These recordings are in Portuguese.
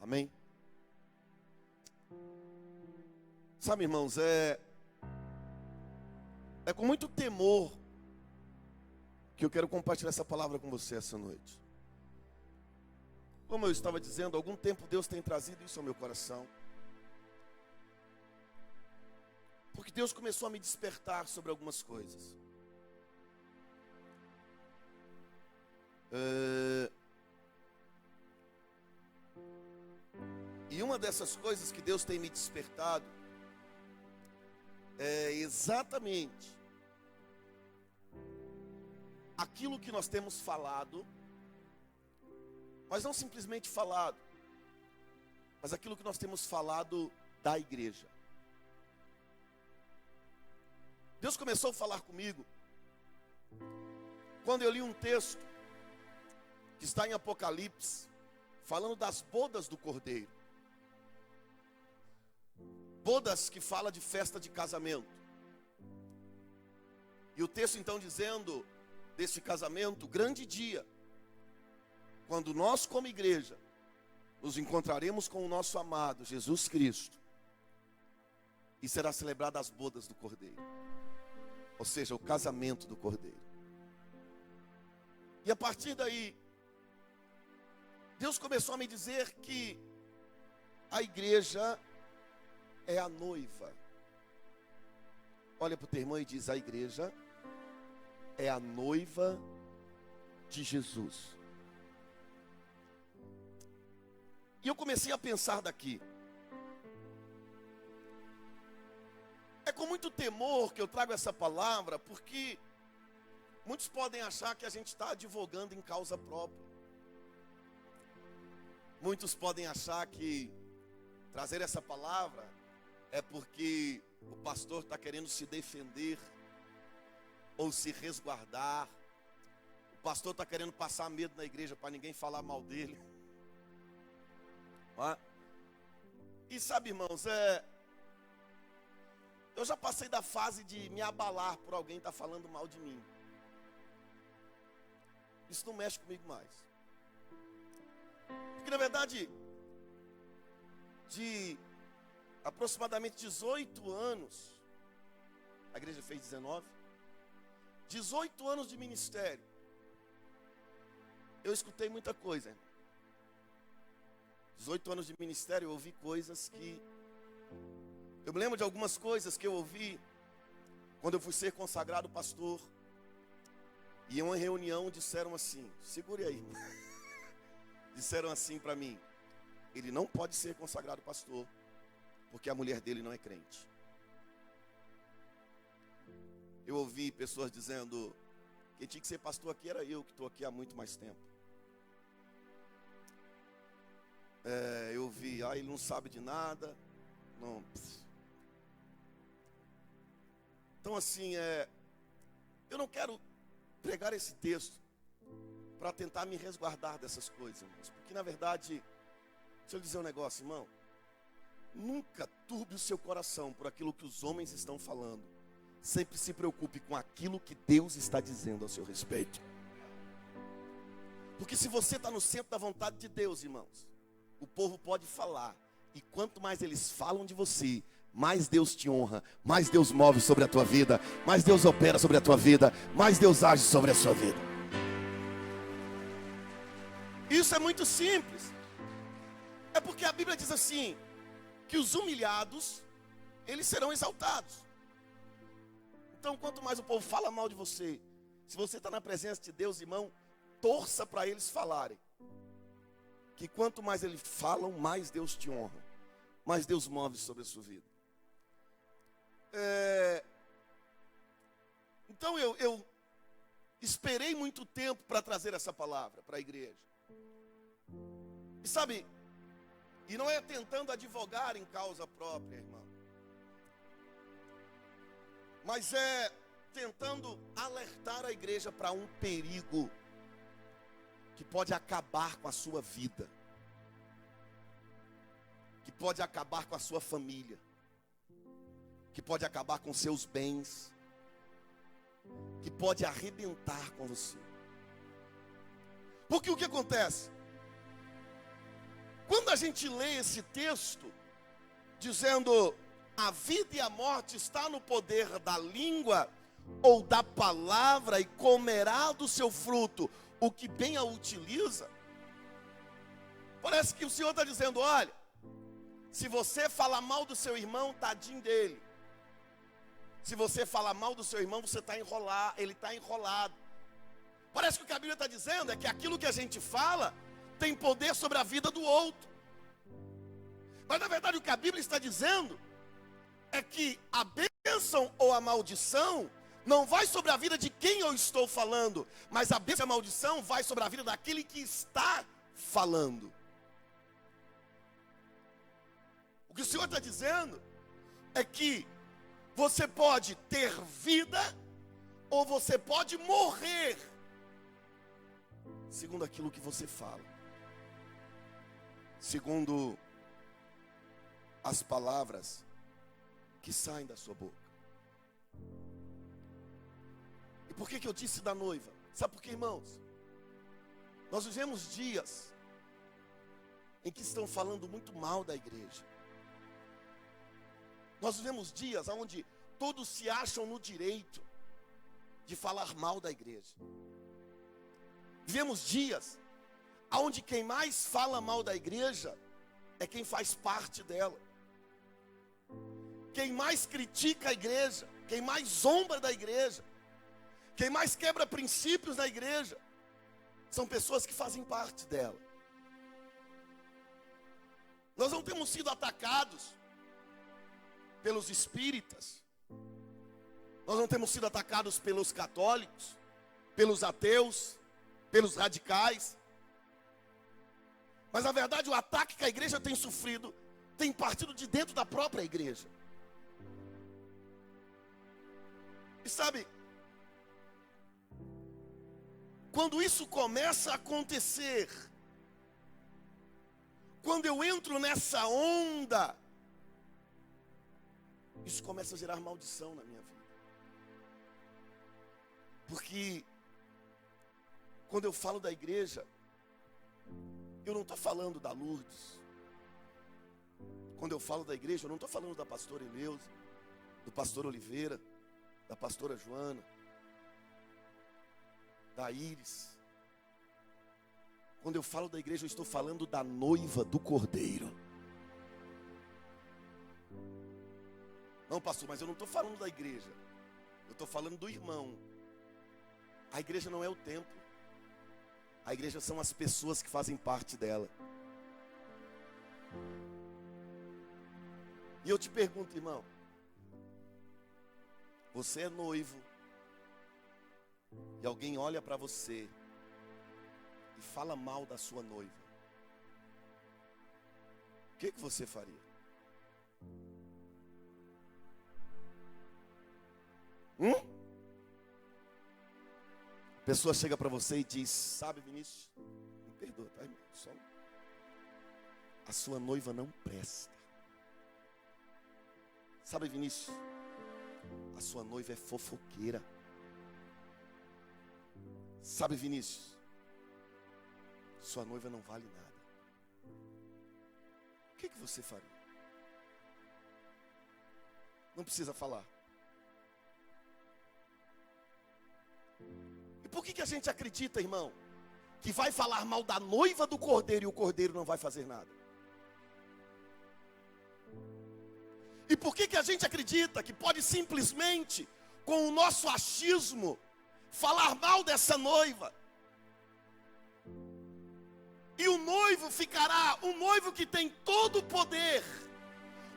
Amém? Sabe, irmãos, é com muito temor que eu quero compartilhar essa palavra com você essa noite. Como eu estava dizendo, há algum tempo Deus tem trazido isso ao meu coração. Porque Deus começou a me despertar sobre algumas coisas. E uma dessas coisas que Deus tem me despertado é exatamente aquilo que nós temos falado, mas não simplesmente falado, mas aquilo que nós temos falado da igreja. Deus começou a falar comigo quando eu li um texto que está em Apocalipse, falando das bodas do Cordeiro. Bodas que fala de festa de casamento. E o texto então dizendo desse casamento, grande dia, quando nós como igreja nos encontraremos com o nosso amado Jesus Cristo, e será celebrada as bodas do Cordeiro. Ou seja, o casamento do Cordeiro. E a partir daí, Deus começou a me dizer que a igreja é a noiva. Olha para o teu irmão e diz: a igreja é a noiva de Jesus. E eu comecei a pensar daqui. É com muito temor que eu trago essa palavra, porque muitos podem achar que a gente está advogando em causa própria. Muitos podem achar que trazer essa palavra é porque o pastor está querendo se defender ou se resguardar. O pastor está querendo passar medo na igreja para ninguém falar mal dele. E sabe, irmãos, eu já passei da fase de me abalar por alguém estar falando mal de mim. Isso não mexe comigo mais. Porque na verdade, de aproximadamente 18 anos, a igreja fez 19, 18 anos de ministério, eu escutei muita coisa. 18 anos de ministério, eu ouvi coisas que... Eu me lembro de algumas coisas que eu ouvi quando eu fui ser consagrado pastor. E em uma reunião disseram assim, segure aí, disseram assim para mim: ele não pode ser consagrado pastor, porque a mulher dele não é crente. Eu ouvi pessoas dizendo: quem tinha que ser pastor aqui era eu, que estou aqui há muito mais tempo. Eu ouvi: ele não sabe de nada. Não. Então assim, eu não quero pregar esse texto para tentar me resguardar dessas coisas, irmãos. Porque na verdade, deixa eu dizer um negócio, irmão. Nunca turbe o seu coração por aquilo que os homens estão falando. Sempre se preocupe com aquilo que Deus está dizendo a seu respeito. Porque se você está no centro da vontade de Deus, irmãos, o povo pode falar. E quanto mais eles falam de você, mais Deus te honra, mais Deus move sobre a tua vida, mais Deus opera sobre a tua vida, mais Deus age sobre a sua vida. Isso é muito simples. É porque a Bíblia diz assim, que os humilhados, eles serão exaltados. Então, quanto mais o povo fala mal de você, se você está na presença de Deus, irmão, torça para eles falarem. Que quanto mais eles falam, mais Deus te honra, mais Deus move sobre a sua vida. Então eu esperei muito tempo para trazer essa palavra para a igreja. E sabe, e não é tentando advogar em causa própria, irmão, mas é tentando alertar a igreja para um perigo que pode acabar com a sua vida, que pode acabar com a sua família, que pode acabar com seus bens, que pode arrebentar com você. Porque o que acontece? Quando a gente lê esse texto, dizendo, a vida e a morte está no poder da língua ou da palavra, e comerá do seu fruto o que bem a utiliza. Parece que o Senhor está dizendo, olha, se você falar mal do seu irmão, tadinho dele. Se você falar mal do seu irmão, você está enrolado, ele está enrolado. Parece que o que a Bíblia está dizendo é que aquilo que a gente fala tem poder sobre a vida do outro. Mas na verdade o que a Bíblia está dizendo é que a bênção ou a maldição não vai sobre a vida de quem eu estou falando, mas a bênção e a maldição vai sobre a vida daquele que está falando. O que o Senhor está dizendo é que você pode ter vida ou você pode morrer, segundo aquilo que você fala, segundo as palavras que saem da sua boca. E por que eu disse da noiva? Sabe por quê, irmãos? Nós vivemos dias em que estão falando muito mal da igreja. Nós vivemos dias onde todos se acham no direito de falar mal da igreja. Vivemos dias onde quem mais fala mal da igreja é quem faz parte dela. Quem mais critica a igreja, quem mais zomba da igreja, quem mais quebra princípios da igreja, são pessoas que fazem parte dela. Nós não temos sido atacados pelos espíritas, nós não temos sido atacados pelos católicos, pelos ateus, pelos radicais, mas na verdade o ataque que a igreja tem sofrido tem partido de dentro da própria igreja. E sabe, quando isso começa a acontecer, quando eu entro nessa onda, isso começa a gerar maldição na minha vida. Porque quando eu falo da igreja, eu não estou falando da Lourdes. Quando eu falo da igreja, eu não estou falando da pastora Eleusa, do pastor Oliveira, da pastora Joana, da Iris. Quando eu falo da igreja, eu estou falando da noiva do Cordeiro. Não, pastor, mas eu não estou falando da igreja. Eu estou falando do irmão. A igreja não é o templo. A igreja são as pessoas que fazem parte dela. E eu te pergunto, irmão, você é noivo e alguém olha para você e fala mal da sua noiva, o que você faria? A pessoa chega para você e diz, sabe, Vinícius, me perdoa, tá, irmão? A sua noiva não presta. Sabe, Vinícius, a sua noiva é fofoqueira. Sabe, Vinícius, sua noiva não vale nada. O que você faria? Não precisa falar. E por que a gente acredita, irmão, que vai falar mal da noiva do Cordeiro e o Cordeiro não vai fazer nada? E por que a gente acredita que pode simplesmente, com o nosso achismo, falar mal dessa noiva? E o noivo ficará, o noivo que tem todo o poder,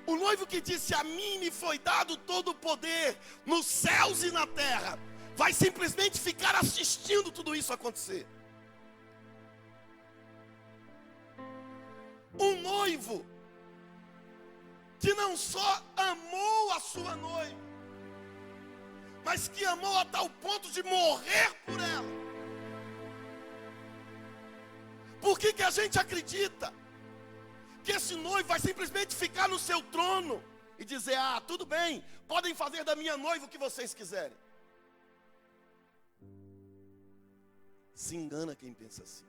o noivo que disse, a mim me foi dado todo o poder, nos céus e na terra, vai simplesmente ficar assistindo tudo isso acontecer. Um noivo que não só amou a sua noiva, mas que amou a tal ponto de morrer por ela. Por que a gente acredita que esse noivo vai simplesmente ficar no seu trono e dizer, ah, tudo bem, podem fazer da minha noiva o que vocês quiserem? Se engana quem pensa assim.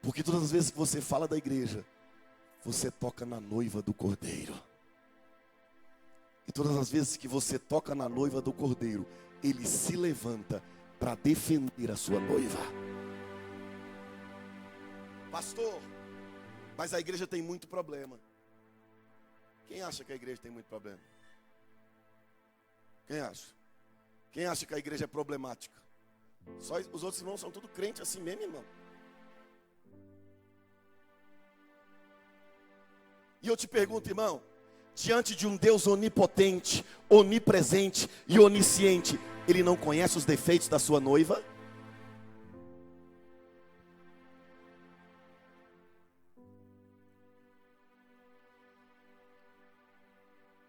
Porque todas as vezes que você fala da igreja, você toca na noiva do Cordeiro. E todas as vezes que você toca na noiva do Cordeiro, ele se levanta para defender a sua noiva. Pastor, mas a igreja tem muito problema. Quem acha que a igreja tem muito problema? Quem acha? Quem acha que a igreja é problemática? Só os outros irmãos são tudo crente assim mesmo, irmão. E eu te pergunto, irmão, diante de um Deus onipotente, onipresente e onisciente, ele não conhece os defeitos da sua noiva?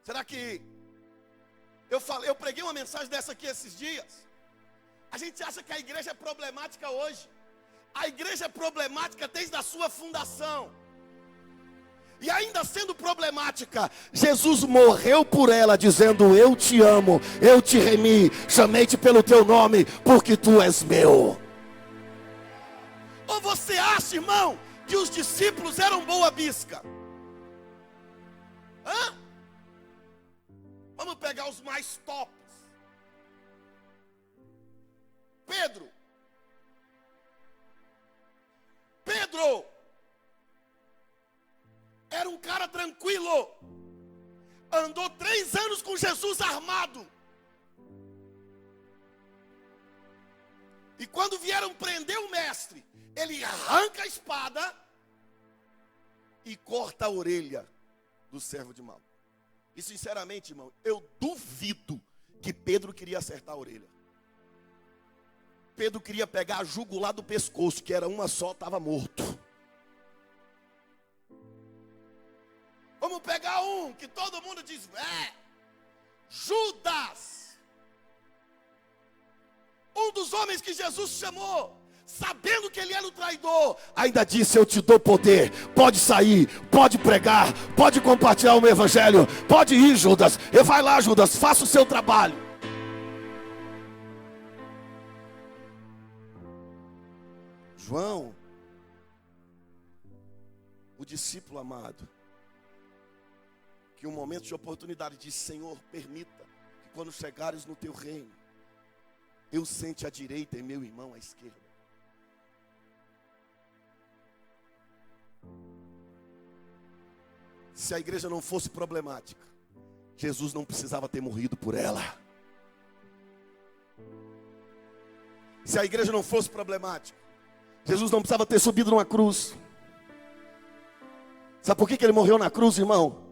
Será que eu preguei uma mensagem dessa aqui esses dias? A gente acha que a igreja é problemática hoje. A igreja é problemática desde a sua fundação. E ainda sendo problemática, Jesus morreu por ela, dizendo: eu te amo, eu te remi, chamei-te pelo teu nome, porque tu és meu. Ou você acha, irmão, que os discípulos eram boa bisca? Hã? Vamos pegar os mais tops. Pedro era um cara tranquilo, andou 3 anos com Jesus armado, e quando vieram prender o mestre, ele arranca a espada e corta a orelha do servo de Malco. E sinceramente, irmão, eu duvido que Pedro queria acertar a orelha. Pedro queria pegar a jugular do pescoço, que era uma só, estava morto. Vamos pegar um que todo mundo diz: Judas. Um dos homens que Jesus chamou, sabendo que ele era o traidor, ainda disse: eu te dou poder, pode sair, pode pregar, pode compartilhar o meu evangelho, pode ir, Judas. Vai lá, Judas, faça o seu trabalho. João, o discípulo amado, que um momento de oportunidade disse: Senhor, permita que quando chegares no teu reino, eu sente à direita e meu irmão à esquerda. Se a igreja não fosse problemática, Jesus não precisava ter morrido por ela. Se a igreja não fosse problemática, Jesus não precisava ter subido numa cruz. Sabe por que ele morreu na cruz, irmão?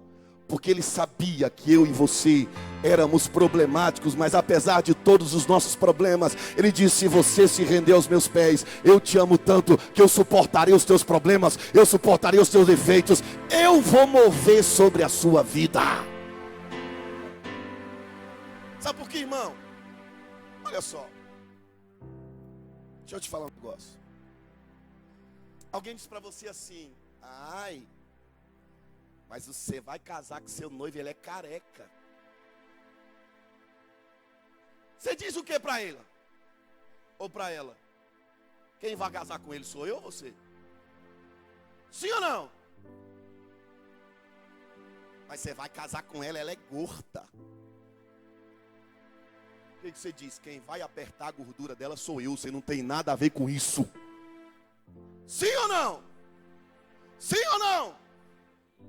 Porque ele sabia que eu e você éramos problemáticos, mas apesar de todos os nossos problemas, ele disse: se você se render aos meus pés, eu te amo tanto que eu suportarei os teus problemas, eu suportarei os teus defeitos, eu vou mover sobre a sua vida. Sabe por quê, irmão? Olha só, deixa eu te falar um negócio. Alguém disse para você assim: ai, mas você vai casar com seu noivo, ele é careca. Você diz o que para ela? Ou para ela? Quem vai casar com ele, sou eu ou você? Sim ou não? Mas você vai casar com ela, ela é gorda. O que você diz? Quem vai apertar a gordura dela sou eu, você não tem nada a ver com isso. Sim ou não? Sim ou não?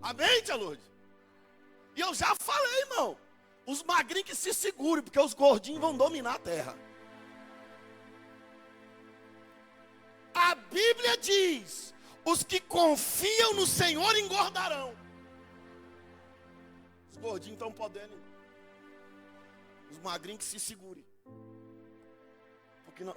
Amém, tia Lourdes? E eu já falei, irmão, os magrinhos que se segurem, porque os gordinhos vão dominar a terra. A Bíblia diz: os que confiam no Senhor engordarão. Os gordinhos estão podendo. Os magrinhos que se segurem. Porque não...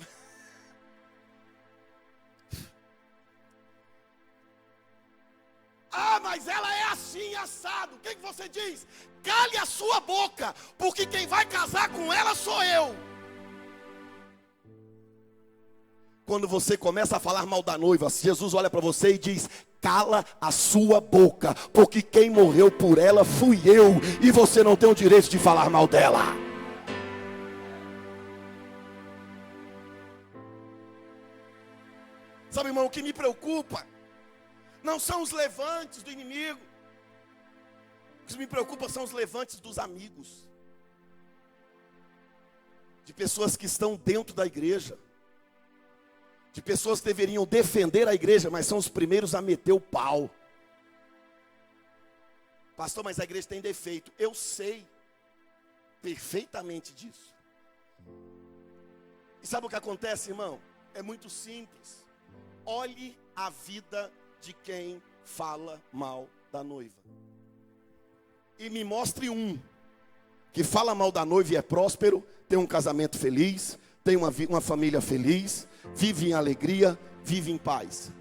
Ah, mas ela é assim, assado. O que você diz? Cale a sua boca, porque quem vai casar com ela sou eu. Quando você começa a falar mal da noiva, Jesus olha para você e diz: cala a sua boca, porque quem morreu por ela fui eu, e você não tem o direito de falar mal dela. Sabe, irmão, o que me preocupa não são os levantes do inimigo. O que me preocupa são os levantes dos amigos, de pessoas que estão dentro da igreja, de pessoas que deveriam defender a igreja, mas são os primeiros a meter o pau. Pastor, mas a igreja tem defeito. Eu sei perfeitamente disso. E sabe o que acontece, irmão? É muito simples. Olhe a vida de quem fala mal da noiva. E me mostre um que fala mal da noiva e é próspero, tem um casamento feliz, tem uma família feliz, vive em alegria, vive em paz.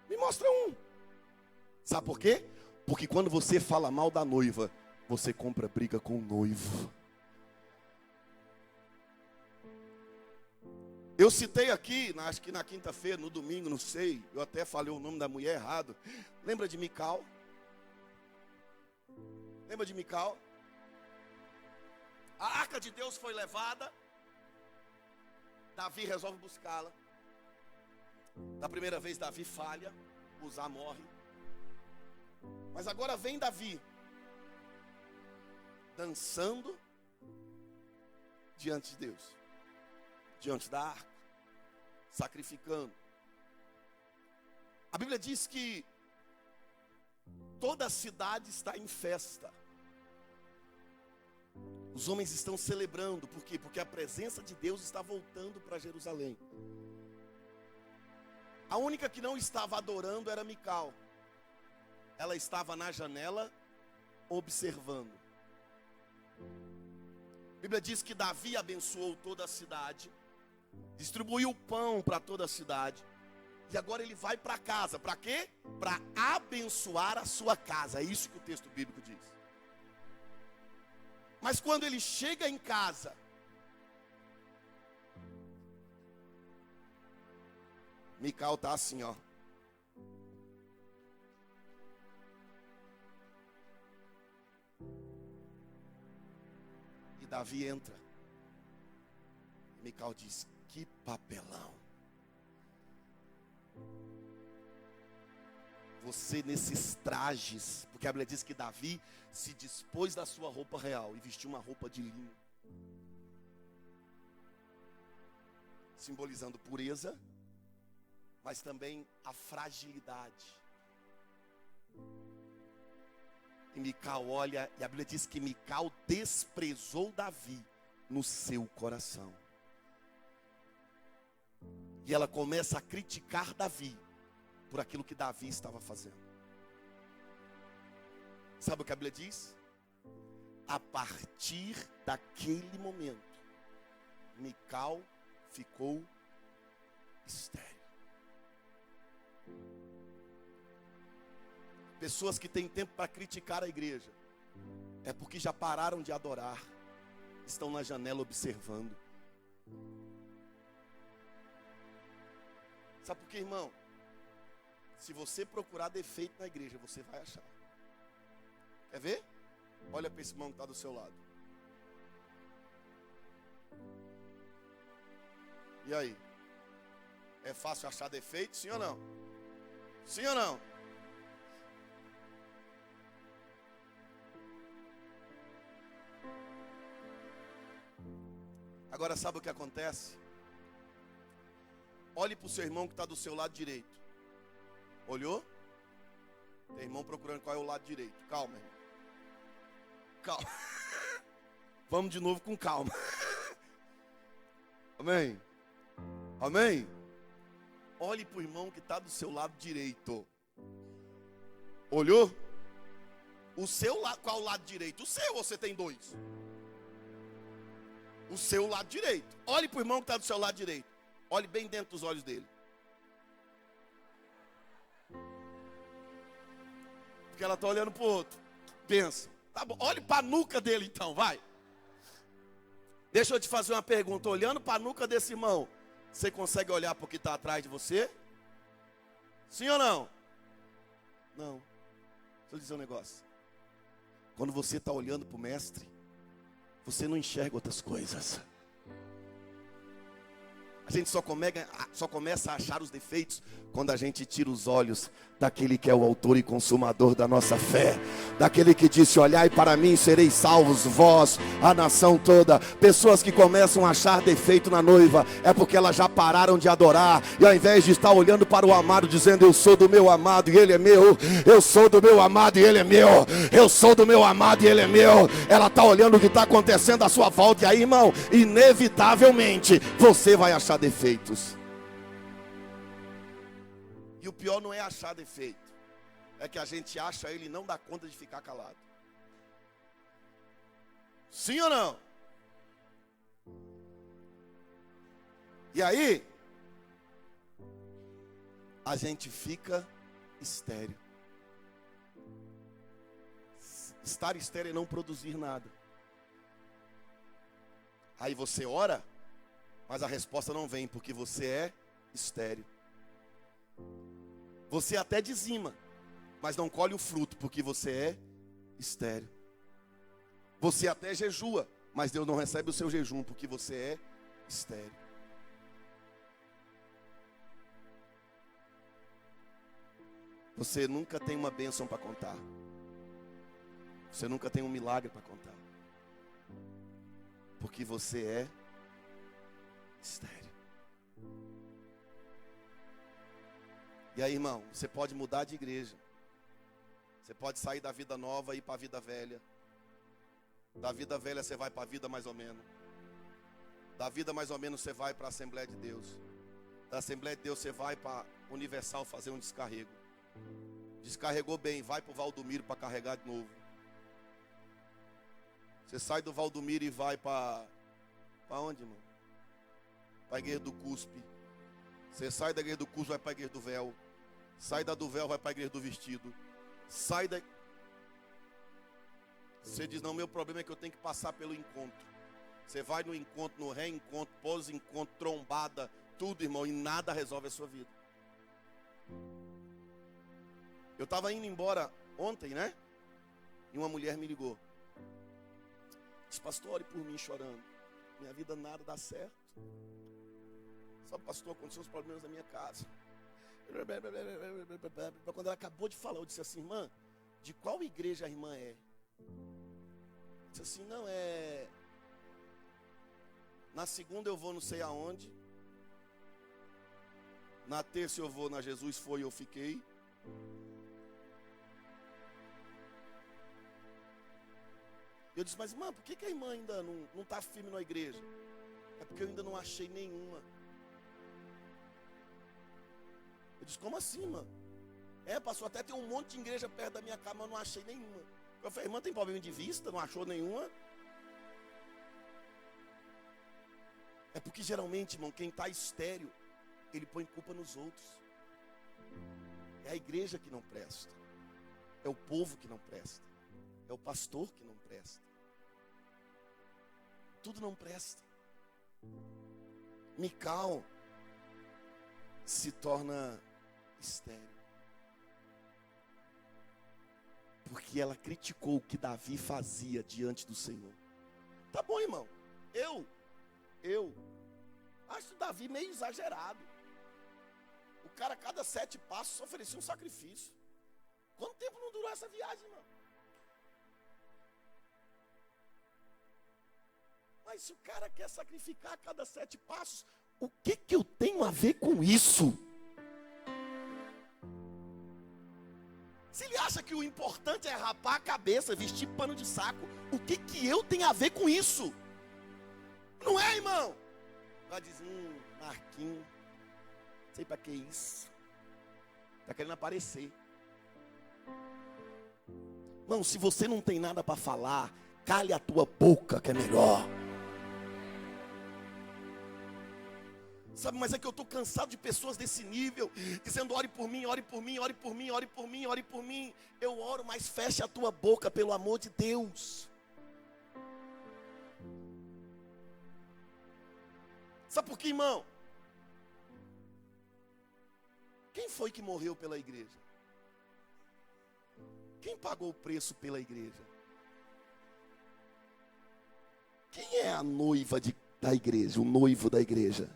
Me mostra um. Sabe por quê? Porque quando você fala mal da noiva, você compra briga com o noivo. Eu citei aqui, acho que na quinta-feira, no domingo, não sei, eu até falei o nome da mulher errado. Lembra de Mical? Lembra de Mical? A arca de Deus foi levada. Davi resolve buscá-la. Da primeira vez Davi falha, Uzá morre. Mas agora vem Davi dançando diante de Deus, diante da arca, sacrificando. A Bíblia diz que toda a cidade está em festa. Os homens estão celebrando. Por quê? Porque a presença de Deus está voltando para Jerusalém. A única que não estava adorando era Mical. Ela estava na janela observando. A Bíblia diz que Davi abençoou toda a cidade, distribuiu pão para toda a cidade. E agora ele vai para casa. Para quê? Para abençoar a sua casa. É isso que o texto bíblico diz. Mas quando ele chega em casa, Mical está assim, ó. E Davi entra. Mical diz: que papelão. Você nesses trajes, porque a Bíblia diz que Davi se dispôs da sua roupa real e vestiu uma roupa de linho, simbolizando pureza, mas também a fragilidade. E Mical olha, e a Bíblia diz que Mical desprezou Davi no seu coração. E ela começa a criticar Davi por aquilo que Davi estava fazendo. Sabe o que a Bíblia diz? A partir daquele momento, Mical ficou estéril. Pessoas que têm tempo para criticar a igreja, é porque já pararam de adorar, estão na janela observando. Sabe por quê, irmão? Se você procurar defeito na igreja, você vai achar. Quer ver? Olha para esse irmão que está do seu lado. E aí? É fácil achar defeito, sim ou não? Sim ou não? Agora sabe o que acontece? Olhe para o seu irmão que está do seu lado direito. Olhou? Tem irmão procurando qual é o lado direito. Calma, irmão. Calma. Vamos de novo com calma. Amém? Amém? Olhe para o irmão que está do seu lado direito. Olhou? O seu lado, qual o lado direito? O seu, ou você tem dois? O seu lado direito. Olhe para o irmão que está do seu lado direito. Olhe bem dentro dos olhos dele. Porque ela está olhando para o outro. Pensa. Tá bom. Olhe para a nuca dele então, vai. Deixa eu te fazer uma pergunta. Olhando para a nuca desse irmão, você consegue olhar para o que está atrás de você? Sim ou não? Não. Deixa eu dizer um negócio. Quando você está olhando para o mestre, você não enxerga outras coisas. A gente só começa a achar os defeitos quando a gente tira os olhos daquele que é o autor e consumador da nossa fé. Daquele que disse: olhai para mim, sereis salvos, vós, a nação toda. Pessoas que começam a achar defeito na noiva, é porque elas já pararam de adorar. E ao invés de estar olhando para o amado, dizendo: eu sou do meu amado e ele é meu. Eu sou do meu amado e ele é meu. Eu sou do meu amado e ele é meu. Ela está olhando o que está acontecendo à sua volta. E aí, irmão, inevitavelmente você vai achar defeitos. E o pior não é achar defeito, é que a gente acha ele e não dá conta de ficar calado. Sim ou não? E aí, a gente fica estéril. Estar estéril é não produzir nada. Aí você ora, mas a resposta não vem, porque você é estéril. Você até dizima, mas não colhe o fruto, porque você é estéril. Você até jejua, mas Deus não recebe o seu jejum, porque você é estéril. Você nunca tem uma bênção para contar. Você nunca tem um milagre para contar. Porque você é estéril. E aí, irmão, você pode mudar de igreja. Você pode sair da vida nova e ir para a vida velha. Da vida velha você vai para a vida mais ou menos. Da vida mais ou menos você vai para a Assembleia de Deus. Da Assembleia de Deus você vai para Universal fazer um descarrego. Descarregou bem, vai para o Valdomiro para carregar de novo. Você sai do Valdomiro e vai para onde, irmão? Para a igreja do Cuspe. Você sai da igreja do Cuspe, vai para a igreja do Véu. Sai da do Véu, vai para a igreja do Vestido. Sai da... Você diz: não, meu problema é que eu tenho que passar pelo encontro. Você vai no encontro, no reencontro, pós-encontro, trombada, tudo, irmão, e nada resolve a sua vida. Eu estava indo embora ontem, né? E uma mulher me ligou. Disse: pastor, ore por mim, chorando. Minha vida nada dá certo. Sabe, pastor, aconteceu uns problemas na minha casa. Quando ela acabou de falar, eu disse assim: irmã, de qual igreja a irmã é? Disse assim: não, é... na segunda eu vou não sei aonde. Na terça eu vou na Jesus Foi e Eu Fiquei. Eu disse: mas irmã, por que a irmã ainda não está firme na igreja? É porque eu ainda não achei nenhuma. Eu disse: como assim, irmã? É, pastor, até tem um monte de igreja perto da minha casa, mas eu não achei nenhuma. Eu falei: irmã, tem problema de vista? Não achou nenhuma? É porque geralmente, irmão, quem está estéril, ele põe culpa nos outros. É a igreja que não presta. É o povo que não presta. É o pastor que não presta. Tudo não presta. Mical se torna estéril. Porque ela criticou o que Davi fazia diante do Senhor. Tá bom, irmão. Eu acho Davi meio exagerado. O cara, a cada 7 passos, oferecia um sacrifício. Quanto tempo não durou essa viagem, irmão? Mas se o cara quer sacrificar a cada 7 passos, o que eu tenho a ver com isso? Se ele acha que o importante é rapar a cabeça, vestir pano de saco, o que eu tenho a ver com isso? Não é, irmão? Vai dizer: Marquinhos, não sei pra que isso. Tá querendo aparecer. Irmão, se você não tem nada para falar, cale a tua boca, que é melhor. Sabe, mas é que eu estou cansado de pessoas desse nível, dizendo: ore por mim, ore por mim, ore por mim, ore por mim, ore por mim. Eu oro, mas feche a tua boca, pelo amor de Deus. Sabe por quê, irmão? Quem foi que morreu pela igreja? Quem pagou o preço pela igreja? Quem é a noiva da igreja, o noivo da igreja?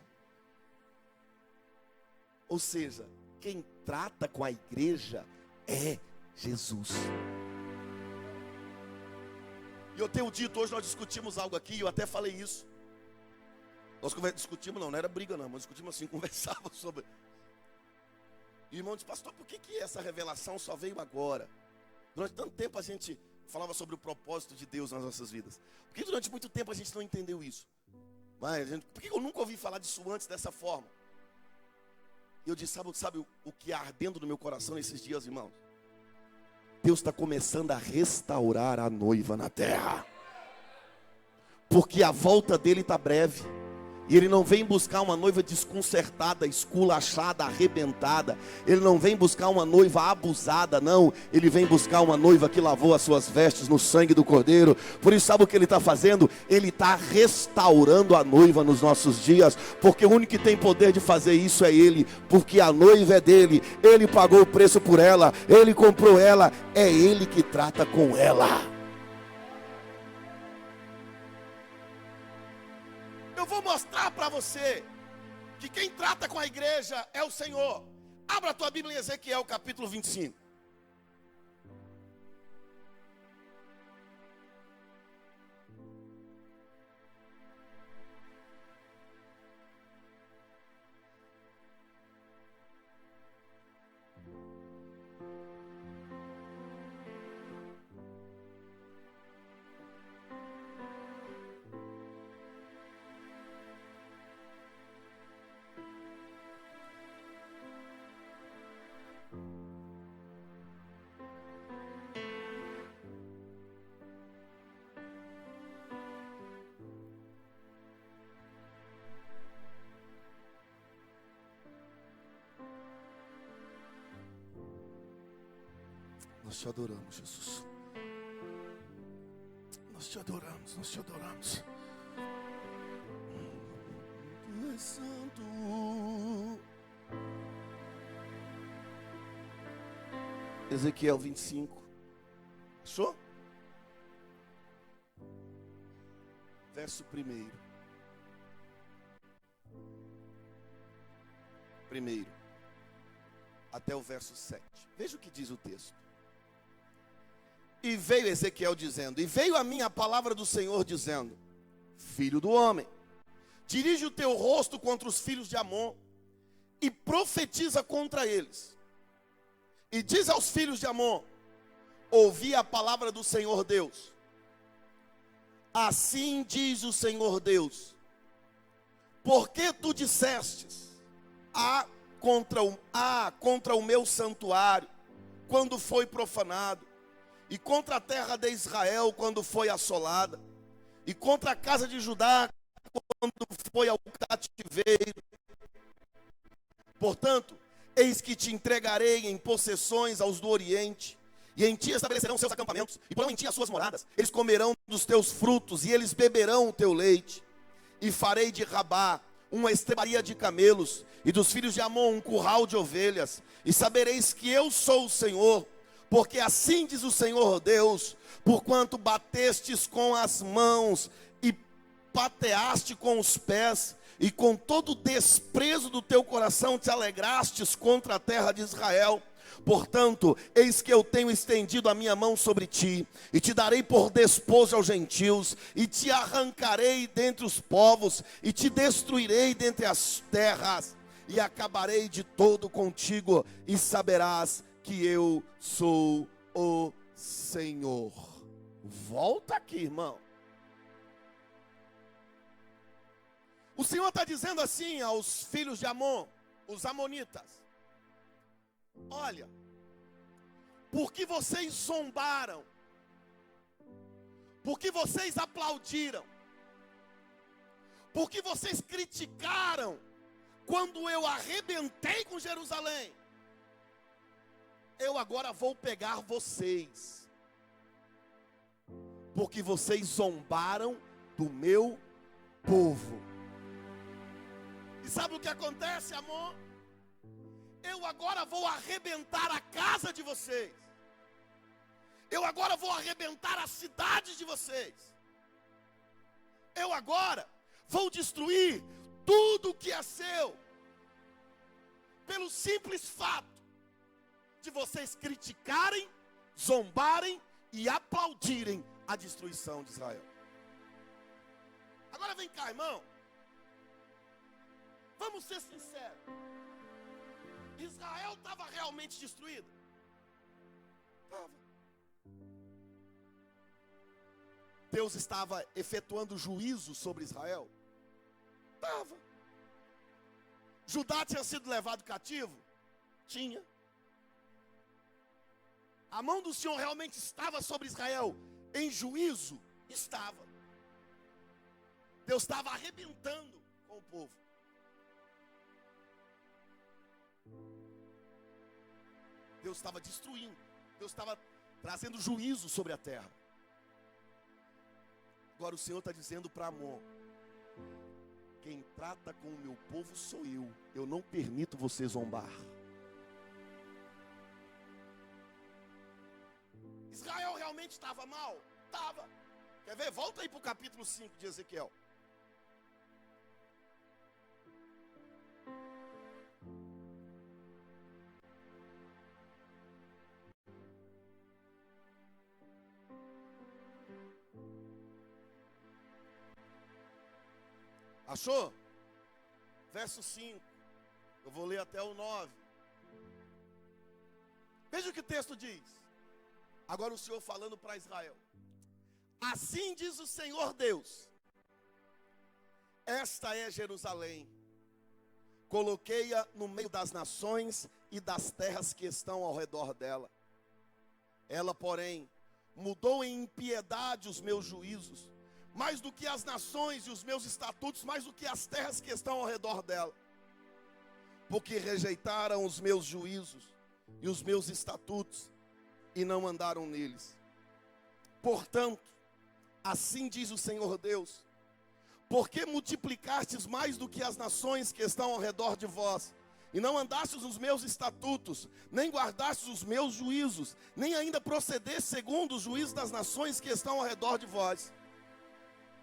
Ou seja, quem trata com a igreja é Jesus. E eu tenho dito, hoje nós discutimos algo aqui, eu até falei isso. Nós discutimos, não era briga não, mas discutimos assim, conversávamos sobre. E o irmão disse, pastor, por que essa revelação só veio agora? Durante tanto tempo a gente falava sobre o propósito de Deus nas nossas vidas. Por que durante muito tempo a gente não entendeu isso? Mas, por que eu nunca ouvi falar disso antes dessa forma? E eu disse, sabe o que é ardendo no meu coração nesses dias, irmãos? Deus está começando a restaurar a noiva na terra. Porque a volta dele está breve. E ele não vem buscar uma noiva desconcertada, esculachada, arrebentada. Ele não vem buscar uma noiva abusada, não. Ele vem buscar uma noiva que lavou as suas vestes no sangue do Cordeiro. Por isso, sabe o que ele está fazendo? Ele está restaurando a noiva nos nossos dias. Porque o único que tem poder de fazer isso é ele. Porque a noiva é dele. Ele pagou o preço por ela. Ele comprou ela. É ele que trata com ela. Eu vou mostrar para você que quem trata com a igreja é o Senhor. Abra a tua Bíblia em Ezequiel capítulo 25. Nós te adoramos, Jesus. Nós te adoramos, nós te adoramos. Tu és santo. Ezequiel 25. Achou? Verso 1. Primeiro. Até o verso 7. Veja o que diz o texto. E veio Ezequiel dizendo, e veio a mim a palavra do Senhor dizendo, filho do homem, dirige o teu rosto contra os filhos de Amon, e profetiza contra eles. E diz aos filhos de Amon, ouvi a palavra do Senhor Deus. Assim diz o Senhor Deus, porque tu dissestes, contra o meu santuário, quando foi profanado, e contra a terra de Israel, quando foi assolada, e contra a casa de Judá, quando foi ao cativeiro. Portanto, eis que te entregarei em possessões aos do Oriente, e em ti estabelecerão seus acampamentos, e porão em ti as suas moradas. Eles comerão dos teus frutos, e eles beberão o teu leite. E farei de Rabá uma estrebaria de camelos, e dos filhos de Amon um curral de ovelhas. E sabereis que eu sou o Senhor, porque assim diz o Senhor Deus, porquanto batestes com as mãos e pateaste com os pés, e com todo o desprezo do teu coração te alegrastes contra a terra de Israel. Portanto, eis que eu tenho estendido a minha mão sobre ti, e te darei por despojo aos gentios, e te arrancarei dentre os povos, e te destruirei dentre as terras, e acabarei de todo contigo, e saberás que eu sou o Senhor. Volta aqui, irmão. O Senhor está dizendo assim aos filhos de Amon, os amonitas: olha, porque vocês zombaram, porque vocês aplaudiram, porque vocês criticaram quando eu arrebentei com Jerusalém, eu agora vou pegar vocês, porque vocês zombaram do meu povo. E sabe o que acontece, amor? Eu agora vou arrebentar a casa de vocês. Eu agora vou arrebentar a cidade de vocês. Eu agora vou destruir tudo que é seu. pelo simples fato de vocês criticarem, zombarem e aplaudirem a destruição de Israel. Agora vem cá, irmão. Vamos ser sinceros. Israel estava realmente destruído? Estava. Deus estava efetuando juízo sobre Israel? Estava. Judá tinha sido levado cativo? Tinha. A mão do Senhor realmente estava sobre Israel em juízo? Estava. Deus estava arrebentando com o povo. Deus estava destruindo. Deus estava trazendo juízo sobre a terra. Agora o Senhor está dizendo para Amon: quem trata com o meu povo sou eu. Eu não permito você zombar. Israel realmente estava mal? Estava. Quer ver? Volta aí para o capítulo 5 de Ezequiel. Achou? Verso 5. Eu vou ler até o 9. Veja o que o texto diz. Agora o Senhor falando para Israel: assim diz o Senhor Deus: esta é Jerusalém, coloquei-a no meio das nações e das terras que estão ao redor dela. Ela, porém, mudou em impiedade os meus juízos, mais do que as nações e os meus estatutos, mais do que as terras que estão ao redor dela. Porque rejeitaram os meus juízos e os meus estatutos e não andaram neles. Portanto, assim diz o Senhor Deus: porque multiplicastes mais do que as nações que estão ao redor de vós, e não andastes os meus estatutos, nem guardastes os meus juízos, nem ainda procedeste segundo os juízos das nações que estão ao redor de vós.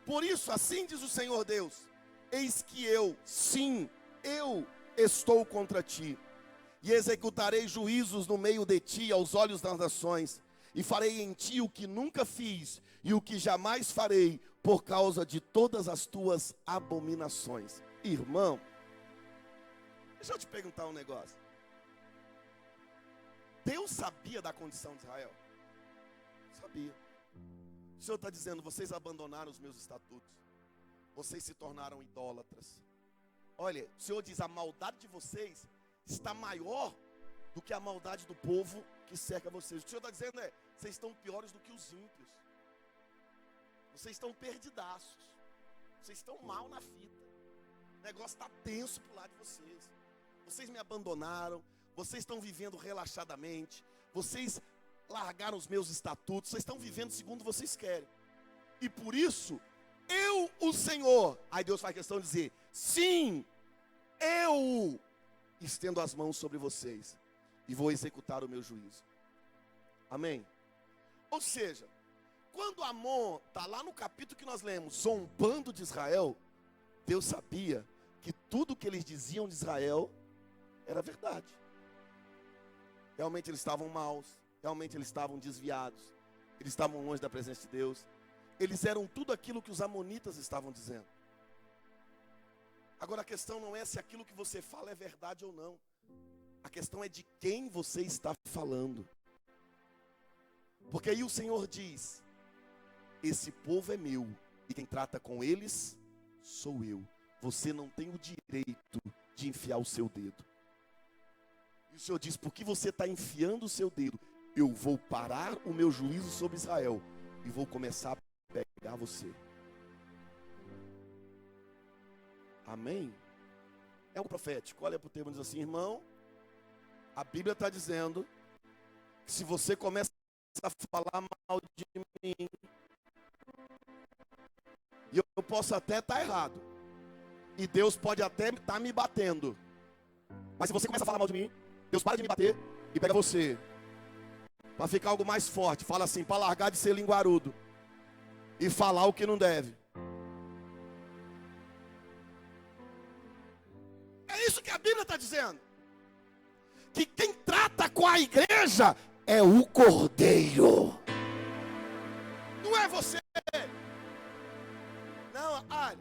Por isso, assim diz o Senhor Deus: eis que eu, sim, eu estou contra ti, e executarei juízos no meio de ti aos olhos das nações, e farei em ti o que nunca fiz, e o que jamais farei, por causa de todas as tuas abominações. Irmão, deixa eu te perguntar um negócio. Deus sabia da condição de Israel? Sabia. O Senhor está dizendo: vocês abandonaram os meus estatutos, vocês se tornaram idólatras. Olha, o Senhor diz: a maldade de vocês está maior do que a maldade do povo que cerca vocês. O que o Senhor está dizendo é: vocês estão piores do que os ímpios. Vocês estão perdidaços. Vocês estão mal na fita. O negócio está tenso para o lado de vocês. Vocês me abandonaram. Vocês estão vivendo relaxadamente. Vocês largaram os meus estatutos. Vocês estão vivendo segundo vocês querem. E por isso, eu, o Senhor. Aí Deus faz questão de dizer: sim, eu estendo as mãos sobre vocês e vou executar o meu juízo. Amém? Ou seja, quando Amon está lá no capítulo que nós lemos, zombando de Israel, Deus sabia que tudo que eles diziam de Israel era verdade. Realmente eles estavam maus, realmente eles estavam desviados, eles estavam longe da presença de Deus. Eles eram tudo aquilo que os amonitas estavam dizendo. Agora a questão não é se aquilo que você fala é verdade ou não. A questão é de quem você está falando. Porque aí o Senhor diz: esse povo é meu, e quem trata com eles sou eu. Você não tem o direito de enfiar o seu dedo. E o Senhor diz: porque você está enfiando o seu dedo, eu vou parar o meu juízo sobre Israel e vou começar a pegar você. Amém? É um profético. Olha para o termo e diz assim: irmão, a Bíblia está dizendo que se você começa a falar mal de mim, e eu posso até estar errado, e Deus pode até estar me batendo, mas se você começa a falar mal de mim, Deus para de me bater e pega você. Para ficar algo mais forte, fala assim: para largar de ser linguarudo e falar o que não deve. É isso que a Bíblia está dizendo. a igreja é o Cordeiro. Não é você. Não, olha,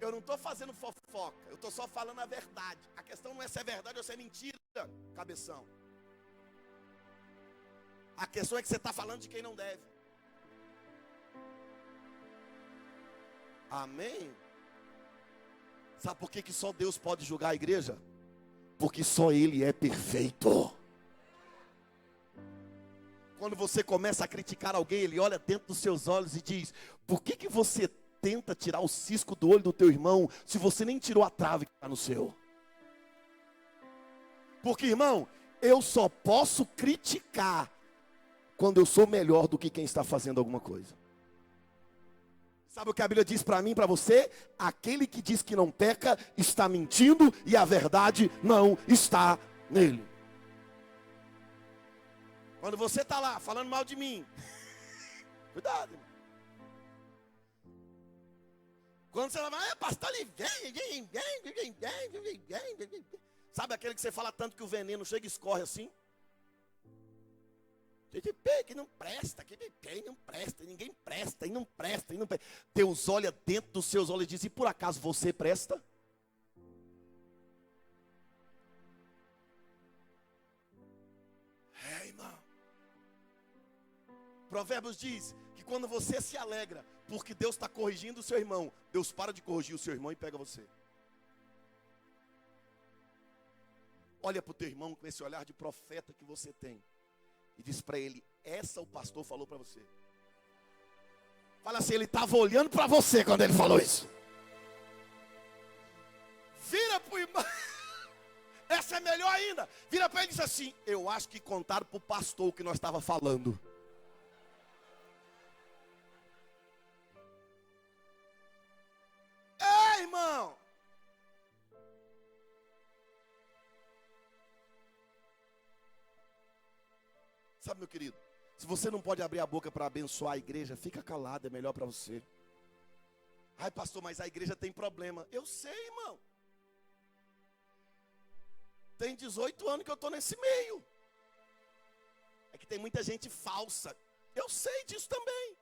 eu não estou fazendo fofoca, eu estou só falando a verdade. A questão não é se é verdade ou se é mentira, cabeção. A questão é que você está falando de quem não deve. Amém? Sabe por que só Deus pode julgar a igreja? Porque só Ele é perfeito. Quando você começa a criticar alguém, Ele olha dentro dos seus olhos e diz: por que você tenta tirar o cisco do olho do teu irmão, se você nem tirou a trave que está no seu? Porque, irmão, eu só posso criticar quando eu sou melhor do que quem está fazendo alguma coisa. Sabe o que a Bíblia diz para mim e para você? Aquele que diz que não peca está mentindo e a verdade não está nele. Quando você está lá falando mal de mim, cuidado, irmão. Quando você fala, pastor, vem. Sabe aquele que você fala tanto que o veneno chega e escorre assim? Que não presta, não presta, ninguém presta, e não presta, e não presta. Deus olha dentro dos seus olhos e diz: e por acaso você presta? Irmão. Provérbios diz que quando você se alegra porque Deus está corrigindo o seu irmão, Deus para de corrigir o seu irmão e pega você. Olha para o teu irmão com esse olhar de profeta que você tem e diz para ele: essa o pastor falou para você. Fala assim: ele estava olhando para você quando ele falou isso. Vira para o irmão. Essa é melhor ainda. Vira para ele e diz assim: eu acho que contaram para o pastor o que nós estava falando. Ei, irmão. Sabe, meu querido, se você não pode abrir a boca para abençoar a igreja, fica calado, é melhor para você. Ai, pastor, mas a igreja tem problema. Eu sei, irmão. Tem 18 anos que eu estou nesse meio. É que tem muita gente falsa. Eu sei disso também.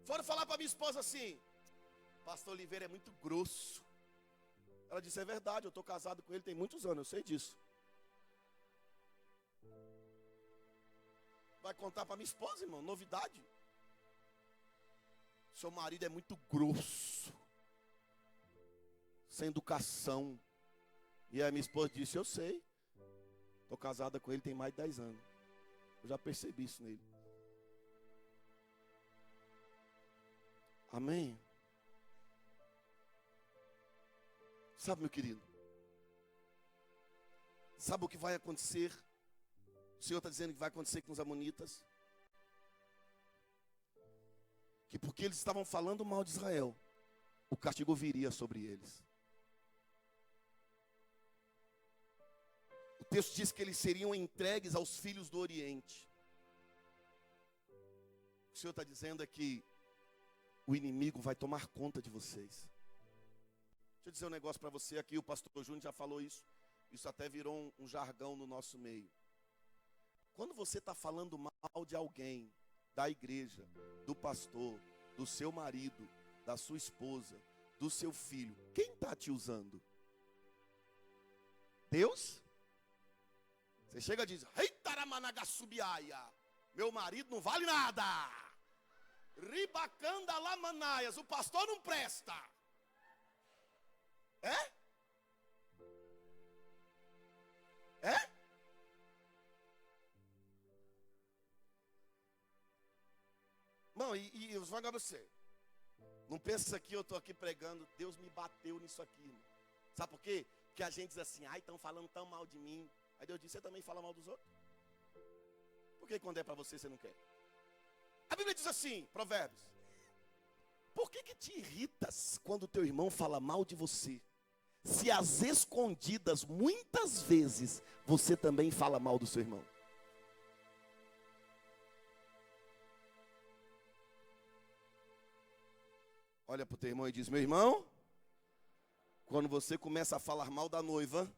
Foram falar para minha esposa assim: pastor Oliveira é muito grosso. Ela disse: é verdade, eu estou casado com ele tem muitos anos, eu sei disso. Vai contar para minha esposa, irmão, novidade. Seu marido é muito grosso, sem educação. E a minha esposa disse: eu sei, estou casada com ele tem mais de 10 anos. Eu já percebi isso nele. Amém? Sabe, meu querido, sabe o que vai acontecer? O Senhor está dizendo que vai acontecer com os amonitas. Que porque eles estavam falando mal de Israel, o castigo viria sobre eles. O texto diz que eles seriam entregues aos filhos do Oriente. O Senhor está dizendo é que o inimigo vai tomar conta de vocês. Deixa eu dizer um negócio para você aqui, o pastor Júnior já falou isso. Isso até virou um jargão no nosso meio. Quando você está falando mal de alguém, da igreja, do pastor, do seu marido, da sua esposa, do seu filho, quem está te usando? Deus? Você chega e diz: Reitaramanagasubiaia, meu marido não vale nada. Ribacanda lamanaias, o pastor não presta. É? É? Não, e eu vou falar pra você. Não pensa que eu estou aqui pregando, Deus me bateu nisso aqui, irmão. Sabe por quê? Porque a gente diz assim: ai, estão falando tão mal de mim. Aí Deus diz: você também fala mal dos outros? Por que quando é para você, você não quer? A Bíblia diz assim, Provérbios: por que te irritas quando o teu irmão fala mal de você? Se às escondidas, muitas vezes, você também fala mal do seu irmão. Olha para o teu irmão e diz: meu irmão, Quando você começa a falar mal da noiva,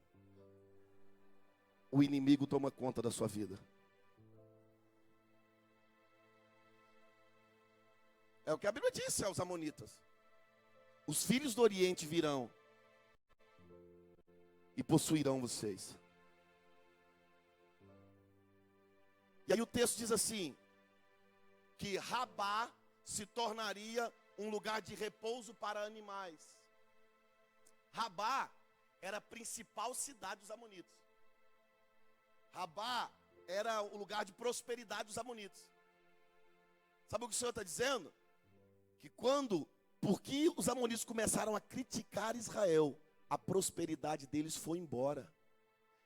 o inimigo toma conta da sua vida. É o que a Bíblia disse aos amonitas. Os filhos do Oriente virão e possuirão vocês. E aí o texto diz assim, que Rabá se tornaria um lugar de repouso para animais. Rabá era a principal cidade dos amonitas. Rabá era o lugar de prosperidade dos amonitas. Sabe o que o Senhor está dizendo? Que porque os amonitas começaram a criticar Israel, a prosperidade deles foi embora.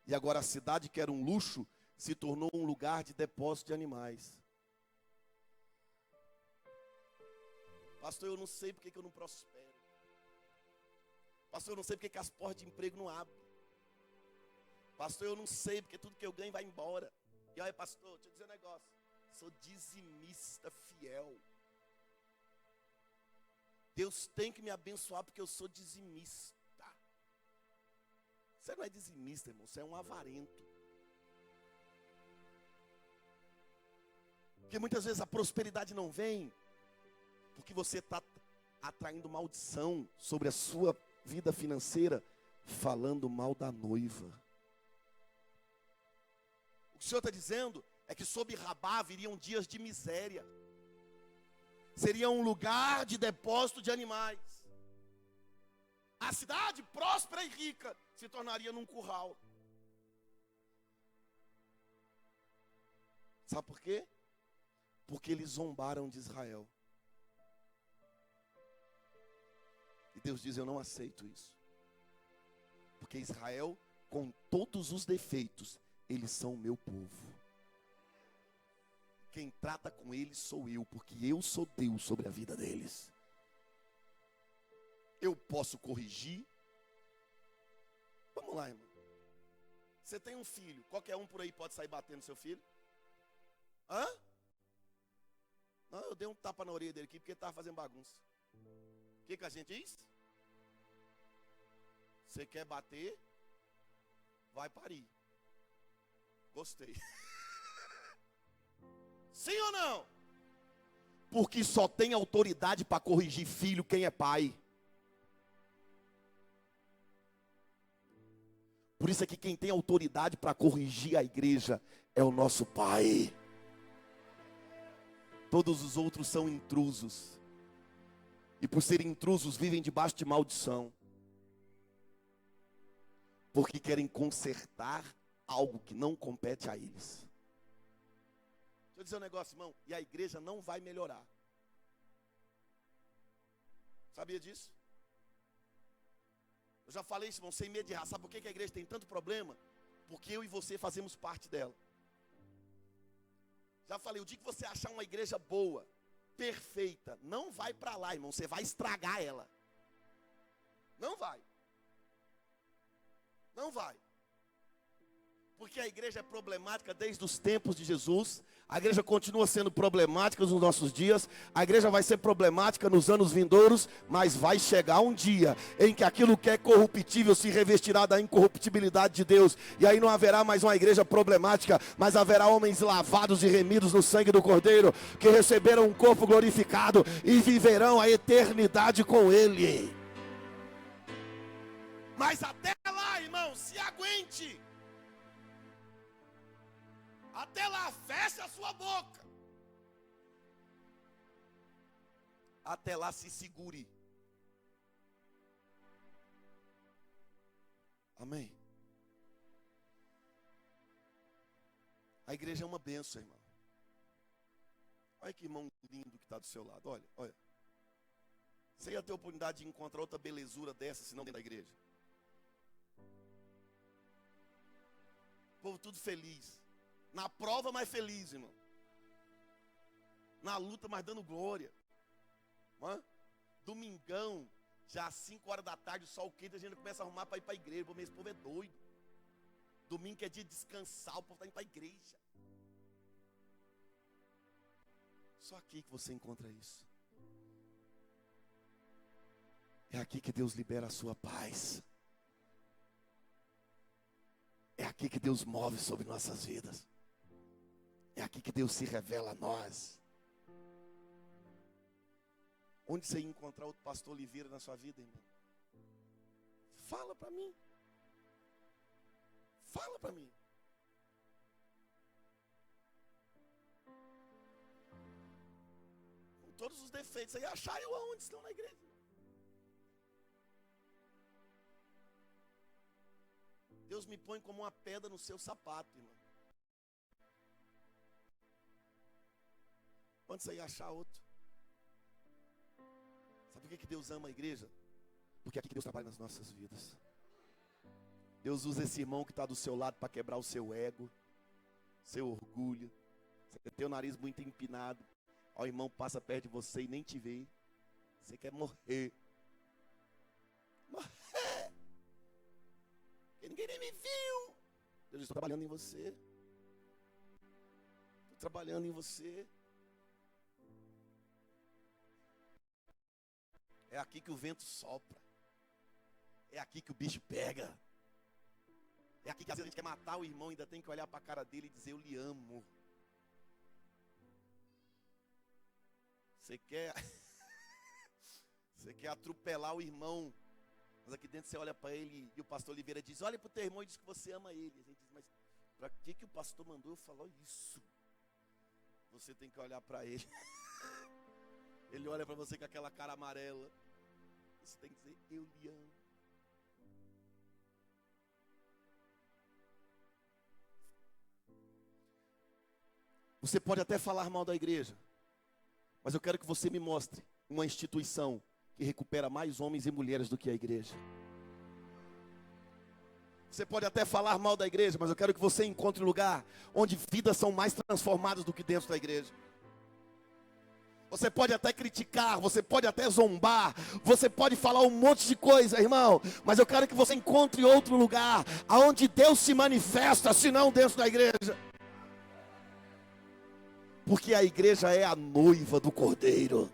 E agora a cidade, que era um luxo, se tornou um lugar de depósito de animais. Pastor, eu não sei porque que eu não prospero. Pastor, eu não sei porque que as portas de emprego não abrem. Pastor, eu não sei porque tudo que eu ganho vai embora. E olha, pastor, deixa eu dizer um negócio. Sou dizimista fiel. Deus tem que me abençoar porque eu sou dizimista. Você não é dizimista, irmão, você é um avarento. Porque muitas vezes a prosperidade não vem porque você está atraindo maldição sobre a sua vida financeira, falando mal da noiva. O que o Senhor está dizendo é que sobre Rabá viriam dias de miséria. Seria um lugar de depósito de animais. A cidade próspera e rica se tornaria num curral. Sabe por quê? Porque eles zombaram de Israel. E Deus diz, eu não aceito isso. Porque Israel, com todos os defeitos, eles são o meu povo. Quem trata com eles sou eu, porque eu sou Deus sobre a vida deles. Eu posso corrigir. Vamos lá, irmão. Você tem um filho, qualquer um por aí pode sair batendo no seu filho? Hã? Não, eu dei um tapa na orelha dele aqui porque ele estava fazendo bagunça. O que a gente diz? Você quer bater? Vai parir. Gostei. Sim ou não? Porque só tem autoridade para corrigir filho quem é pai. Por isso é que quem tem autoridade para corrigir a igreja é o nosso pai. Todos os outros são intrusos. E por serem intrusos vivem debaixo de maldição. Porque querem consertar algo que não compete a eles. Deixa eu dizer um negócio, irmão. E a igreja não vai melhorar. Sabia disso? Eu já falei isso, irmão, sem medo de errar. Sabe por que a igreja tem tanto problema? Porque eu e você fazemos parte dela. Já falei, o dia que você achar uma igreja boa, perfeita, não vai para lá, irmão. Você vai estragar ela. Não vai. Não vai. Porque a igreja é problemática desde os tempos de Jesus. A igreja continua sendo problemática nos nossos dias. A igreja vai ser problemática nos anos vindouros. Mas vai chegar um dia em que aquilo que é corruptível se revestirá da incorruptibilidade de Deus. E aí não haverá mais uma igreja problemática, mas haverá homens lavados e remidos no sangue do Cordeiro, que receberam um corpo glorificado e viverão a eternidade com Ele. Mas até lá, irmão, se aguente. Até lá, feche a sua boca. Até lá, se segure. Amém. A igreja é uma bênção, irmão. Olha que irmão lindo que está do seu lado. Olha, olha. Você ia ter a oportunidade de encontrar outra belezura dessa, senão dentro da igreja. O povo tudo feliz. Na prova, mais feliz, irmão. Na luta, mais dando glória. Hã? Domingão, já às 5 horas da tarde, o sol quente, a gente começa a arrumar para ir para a igreja. Pô, esse povo é doido. Domingo que é dia de descansar, o povo está indo para a igreja. Só aqui que você encontra isso. É aqui que Deus libera a sua paz. É aqui que Deus move sobre nossas vidas. É aqui que Deus se revela a nós. Onde você ia encontrar outro pastor Oliveira na sua vida, irmão? Fala para mim. Fala para mim. Com todos os defeitos, você ia achar eu aonde estão na igreja? Deus me põe como uma pedra no seu sapato, irmão. Onde você ia achar outro? Sabe por que Deus ama a igreja? Porque é aqui que Deus trabalha nas nossas vidas. Deus usa esse irmão que está do seu lado para quebrar o seu ego, seu orgulho. Você tem o nariz muito empinado. O irmão passa perto de você e nem te vê. Você quer morrer. Morrer. Porque ninguém nem me viu. Deus está trabalhando em você. Estou trabalhando em você. É aqui que o vento sopra. É aqui que o bicho pega. É aqui que às vezes a gente quer matar o irmão e ainda tem que olhar para a cara dele e dizer: eu lhe amo. Você quer atropelar o irmão, mas aqui dentro você olha para ele e o pastor Oliveira diz: olha para o teu irmão e diz que você ama ele. A gente diz: mas para que o pastor mandou eu falar isso? Você tem que olhar para ele. Ele olha para você com aquela cara amarela. Você tem que dizer: eu lhe amo. Você pode até falar mal da igreja, mas eu quero que você me mostre uma instituição que recupera mais homens e mulheres do que a igreja. Você pode até falar mal da igreja, mas eu quero que você encontre um lugar onde vidas são mais transformadas do que dentro da igreja. Você pode até criticar, você pode até zombar, você pode falar um monte de coisa, irmão, mas eu quero que você encontre outro lugar aonde Deus se manifesta, se não dentro da igreja. Porque a igreja é a noiva do Cordeiro.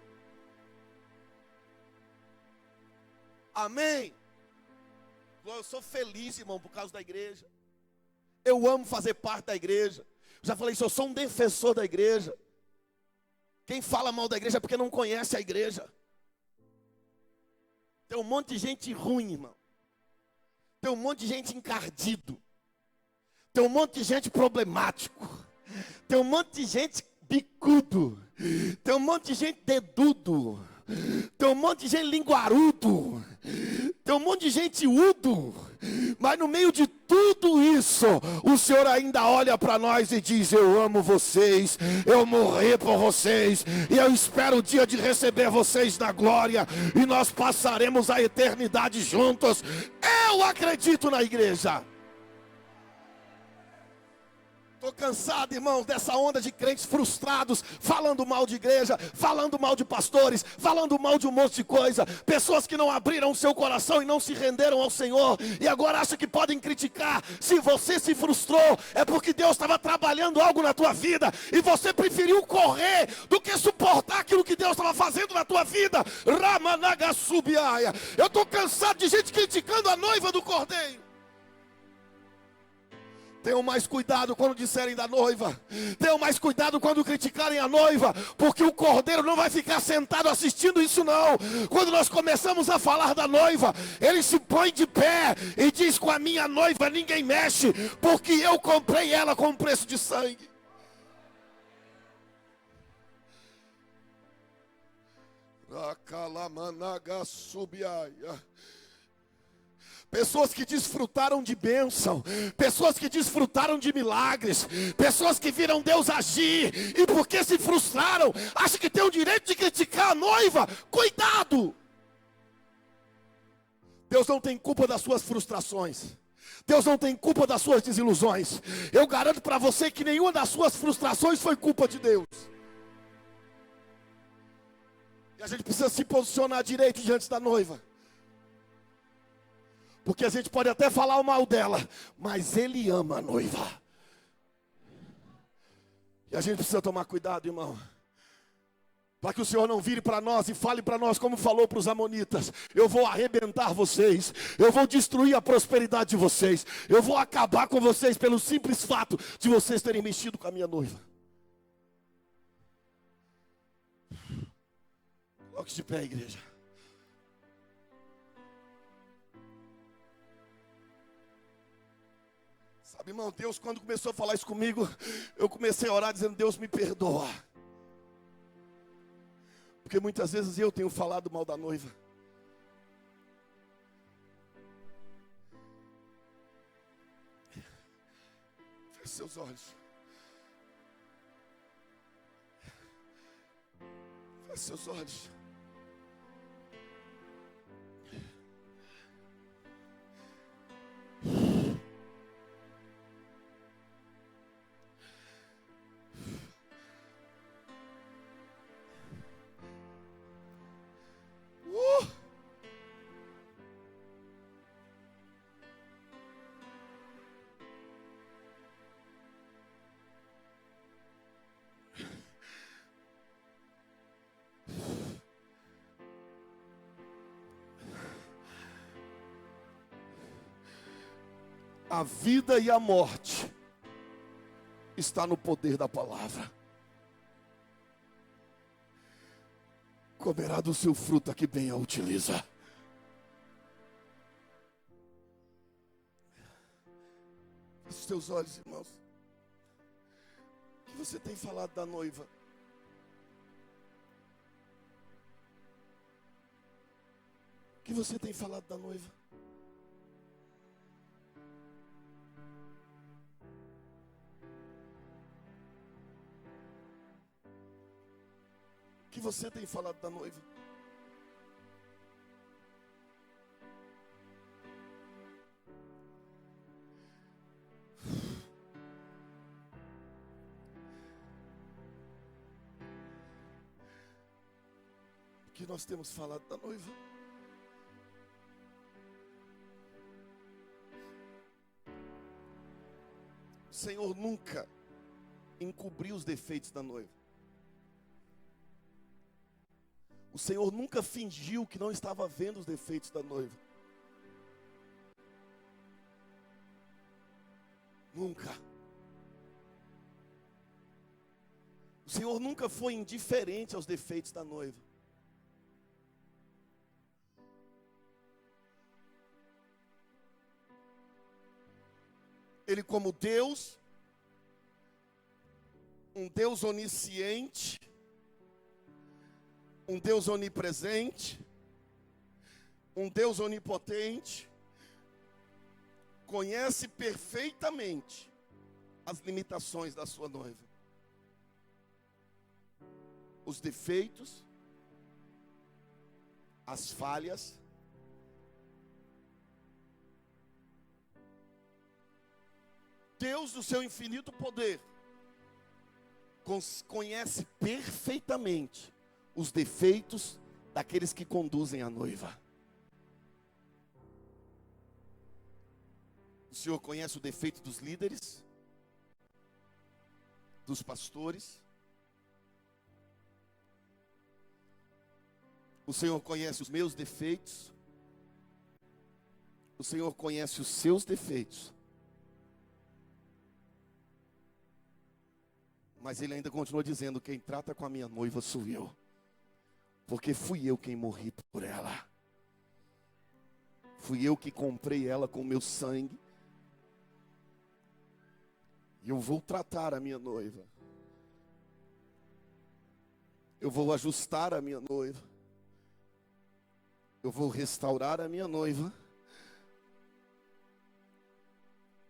Amém? Eu sou feliz, irmão, por causa da igreja. Eu amo fazer parte da igreja. Já falei isso, eu sou um defensor da igreja. Quem fala mal da igreja é porque não conhece a igreja. Tem um monte de gente ruim, irmão. Tem um monte de gente encardido. Tem um monte de gente problemático. Tem um monte de gente bicudo. Tem um monte de gente dedudo. Tem um monte de gente linguarudo. Tem um monte de gente udo. Mas no meio de tudo isso, o Senhor ainda olha para nós e diz: eu amo vocês, eu morri por vocês, e eu espero o dia de receber vocês na glória, e nós passaremos a eternidade juntos. Eu acredito na igreja. Estou cansado, irmãos, dessa onda de crentes frustrados, falando mal de igreja, falando mal de pastores, falando mal de um monte de coisa. Pessoas que não abriram o seu coração e não se renderam ao Senhor, e agora acham que podem criticar. Se você se frustrou, é porque Deus estava trabalhando algo na tua vida, e você preferiu correr do que suportar aquilo que Deus estava fazendo na tua vida. Ramanagasubiaia. Eu estou cansado de gente criticando a noiva do Cordeiro. Tenham mais cuidado quando disserem da noiva. Tenham mais cuidado quando criticarem a noiva. Porque o Cordeiro não vai ficar sentado assistindo isso não. Quando nós começamos a falar da noiva, ele se põe de pé e diz: com a minha noiva ninguém mexe, porque eu comprei ela com preço de sangue. Rakalamanagassubiaia. Pessoas que desfrutaram de bênção, pessoas que desfrutaram de milagres, pessoas que viram Deus agir, e porque se frustraram, acham que tem o direito de criticar a noiva. Cuidado! Deus não tem culpa das suas frustrações. Deus não tem culpa das suas desilusões. Eu garanto para você que nenhuma das suas frustrações foi culpa de Deus. E a gente precisa se posicionar direito diante da noiva. Porque a gente pode até falar o mal dela, mas Ele ama a noiva. E a gente precisa tomar cuidado, irmão. para que o Senhor não vire para nós e fale para nós como falou para os amonitas: eu vou arrebentar vocês, eu vou destruir a prosperidade de vocês, eu vou acabar com vocês pelo simples fato de vocês terem mexido com a minha noiva. Coloque-se de pé, igreja. Sabe, irmão, Deus, quando começou a falar isso comigo, eu comecei a orar dizendo: Deus, me perdoa. Porque muitas vezes eu tenho falado mal da noiva. Feche seus olhos. Feche seus olhos. A vida e a morte está no poder da palavra. Comerá do seu fruto a que bem a utiliza. Feche os teus olhos, irmãos. O que você tem falado da noiva? O que você tem falado da noiva? O que você tem falado da noiva? O que nós temos falado da noiva? O Senhor nunca encobriu os defeitos da noiva. O Senhor nunca fingiu que não estava vendo os defeitos da noiva. Nunca. O Senhor nunca foi indiferente aos defeitos da noiva. Ele, como Deus, um Deus onisciente, um Deus onipresente, um Deus onipotente, conhece perfeitamente as limitações da sua noiva, os defeitos, as falhas. Deus, do seu infinito poder, conhece perfeitamente os defeitos daqueles que conduzem a noiva. O Senhor conhece o defeito dos líderes, dos pastores. O Senhor conhece os meus defeitos. O Senhor conhece os seus defeitos. Mas Ele ainda continua dizendo: quem trata com a minha noiva sou eu. Porque fui eu quem morri por ela. Fui eu que comprei ela com o meu sangue. E eu vou tratar a minha noiva. Eu vou ajustar a minha noiva. Eu vou restaurar a minha noiva.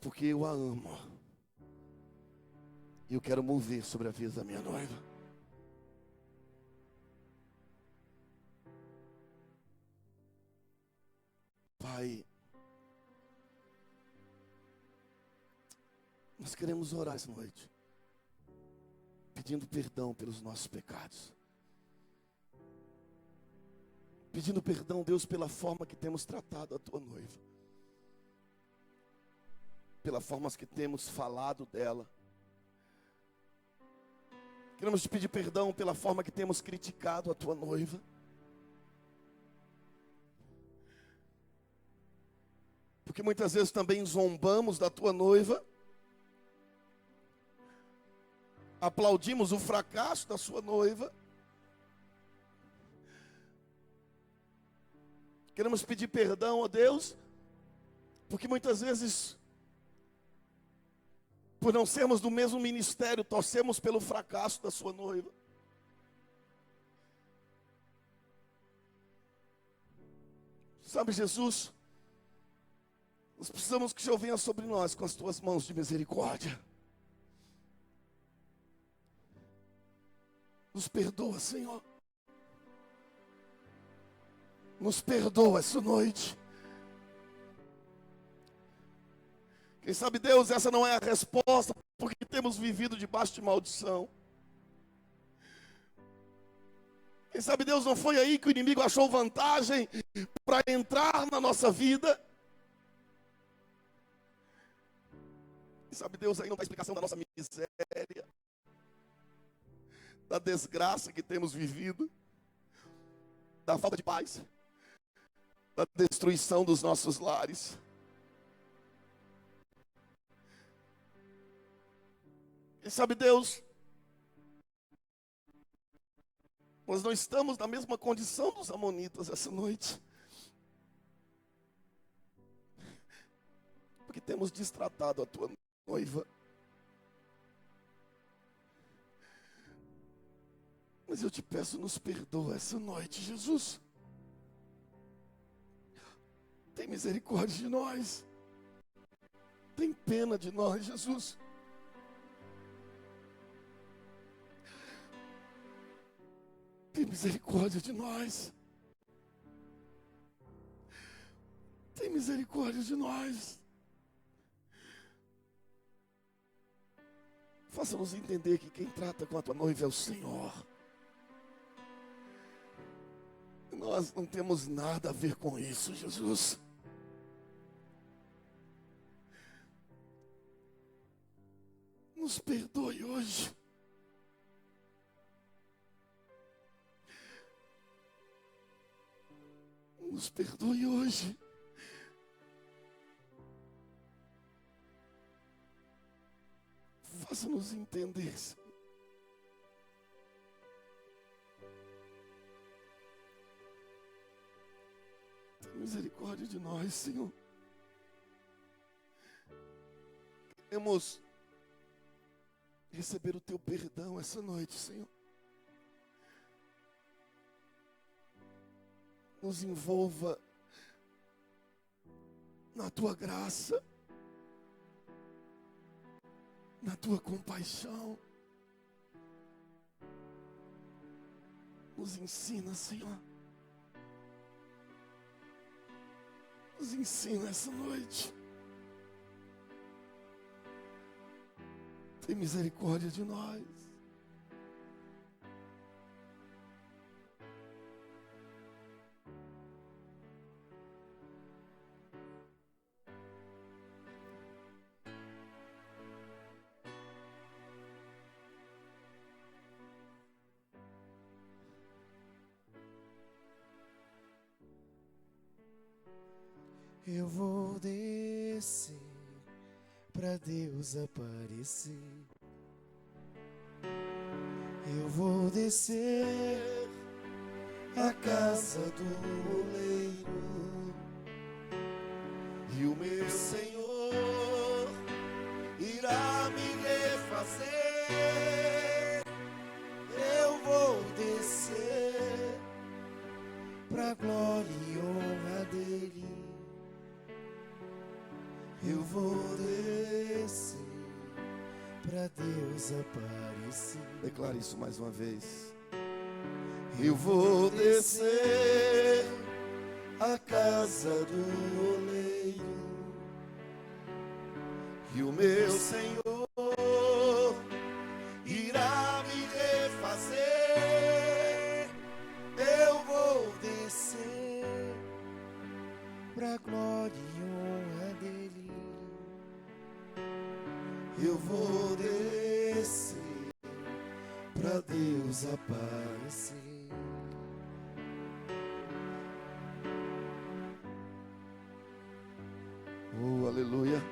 Porque eu a amo. E eu quero mover sobre a vida da minha noiva. Pai, nós queremos orar essa noite, pedindo perdão pelos nossos pecados. Pedindo perdão, Deus, pela forma que temos tratado a tua noiva. Pela forma que temos falado dela. Queremos te pedir perdão pela forma que temos criticado a tua noiva. Porque muitas vezes também zombamos da tua noiva. Aplaudimos o fracasso da sua noiva. Queremos pedir perdão a Deus, porque muitas vezes, por não sermos do mesmo ministério, torcemos pelo fracasso da sua noiva. Sabe, Jesus, nós precisamos que o Senhor venha sobre nós com as tuas mãos de misericórdia. Nos perdoa, Senhor. Nos perdoa essa noite. Quem sabe, Deus, essa não é a resposta, porque temos vivido debaixo de maldição. Quem sabe, Deus, não foi aí que o inimigo achou vantagem para entrar na nossa vida. Quem sabe, Deus, aí não dá explicação da nossa miséria, da desgraça que temos vivido, da falta de paz, da destruição dos nossos lares. Quem sabe, Deus, nós não estamos na mesma condição dos amonitas essa noite, porque temos destratado a tua noiva. Mas eu te peço, nos perdoa essa noite, Jesus. Tem misericórdia de nós. Tem pena de nós, Jesus. Tem misericórdia de nós. Tem misericórdia de nós. Faça-nos entender que quem trata com a tua noiva é o Senhor. Nós não temos nada a ver com isso, Jesus. Nos perdoe hoje. Nos perdoe hoje. Faça-nos entender, Senhor. Tenha misericórdia de nós, Senhor. Queremos receber o teu perdão essa noite, Senhor. Nos envolva na tua graça, na tua compaixão. Nos ensina, Senhor. Nos ensina essa noite. Tem misericórdia de nós. Eu vou descer pra Deus aparecer. Eu vou descer à casa do oleiro, e o meu Senhor irá me refazer. Eu vou descer pra glória e honra dele. Eu vou descer pra Deus aparecer. Declare isso mais uma vez. Eu vou descer à casa do oleiro, e o meu Senhor irá me refazer. Eu vou descer pra glória e honra dele. Eu vou descer pra Deus aparecer. Oh, aleluia.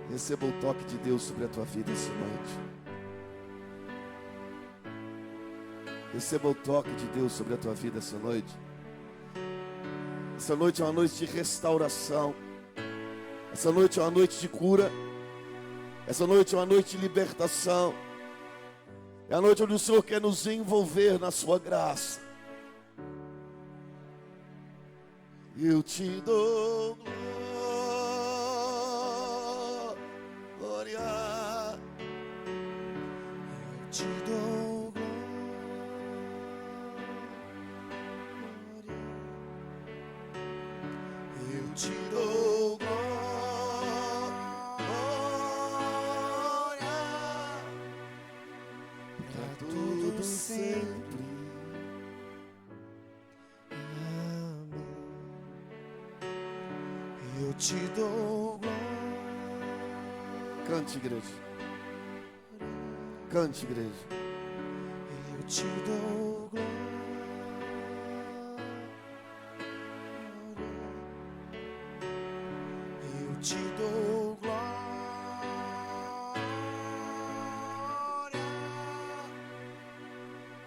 Receba o toque de Deus sobre a tua vida essa noite. Receba o toque de Deus sobre a tua vida essa noite. Essa noite é uma noite de restauração. Essa noite é uma noite de cura. Essa noite é uma noite de libertação. É a noite onde o Senhor quer nos envolver na sua graça. Eu te dou glória. Eu te dou glória. Eu te dou glória pra todo sempre. Amém. Eu te dou glória. Cante, igreja. Cante, igreja. Eu te dou glória. Eu te dou glória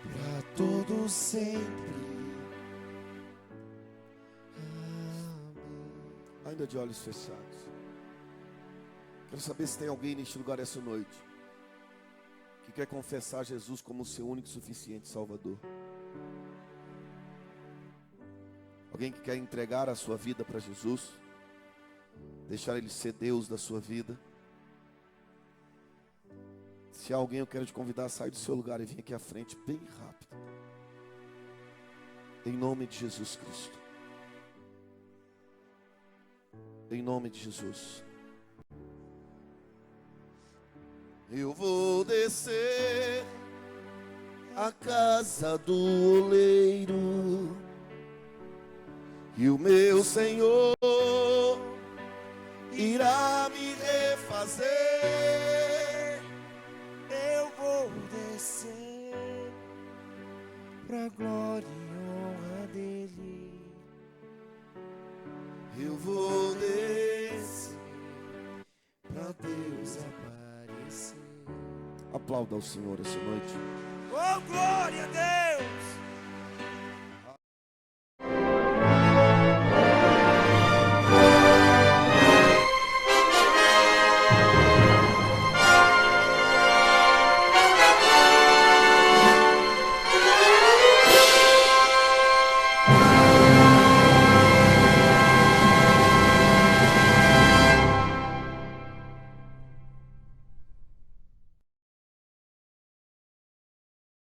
pra todo sempre. Amém. Ainda de olhos fechados. Quero saber se tem alguém neste lugar essa noite que quer confessar Jesus como o seu único e suficiente Salvador. Alguém que quer entregar a sua vida para Jesus, deixar Ele ser Deus da sua vida. Se há alguém, eu quero te convidar a sair do seu lugar e vir aqui à frente bem rápido. Em nome de Jesus Cristo. Em nome de Jesus. Eu vou descer A casa do oleiro, e o meu Senhor irá me refazer. Eu vou descer pra glória e honra dele. Eu vou descer pra Deus aparecer. aplauda ao Senhor essa noite. Oh, glória a Deus!